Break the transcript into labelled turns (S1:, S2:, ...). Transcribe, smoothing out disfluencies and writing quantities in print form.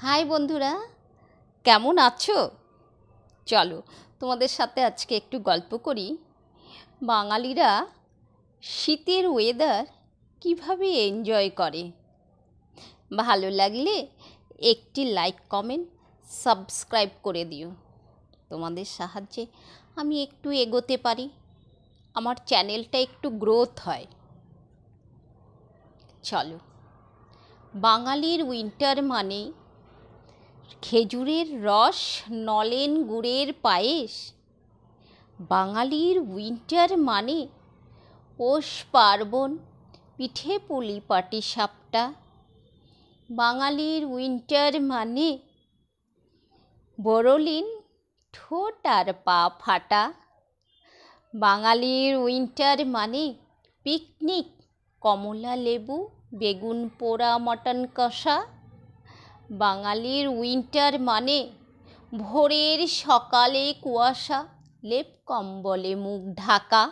S1: High বন্ধুরা, কেমন আছো? চলো তোমাদের সাথে আজকে একটু গল্প করি। বাঙালিরা শীতের ওয়েদার কিভাবে এনজয় করে। ভালো লাগলে একটি লাইক, কমেন্ট, সাবস্ক্রাইব করে দিও। তোমাদের সাহায্যে আমি একটু এগোতে পারি, আমার চ্যানেলটা একটু গ্রোথ হয়। চলো, বাঙালির উইন্টার মানে খেজুরের রস, নলেন গুড়ের পায়েস। বাঙালির উইন্টার মানে পৌষ পার্বণ, পিঠে পুলি পাটিসাপটা। বাঙালির উইন্টার মানে বড়লিন, ঠোঁট আর পা ফাটা। বাঙালির উইন্টার মানে পিকনিক, কমলা লেবু, বেগুন পোড়া, মটন কষা। বাঙালির উইন্টার মানে ভোরের সকালে কুয়াশা, লেপ কম্বলে মুখ ঢাকা।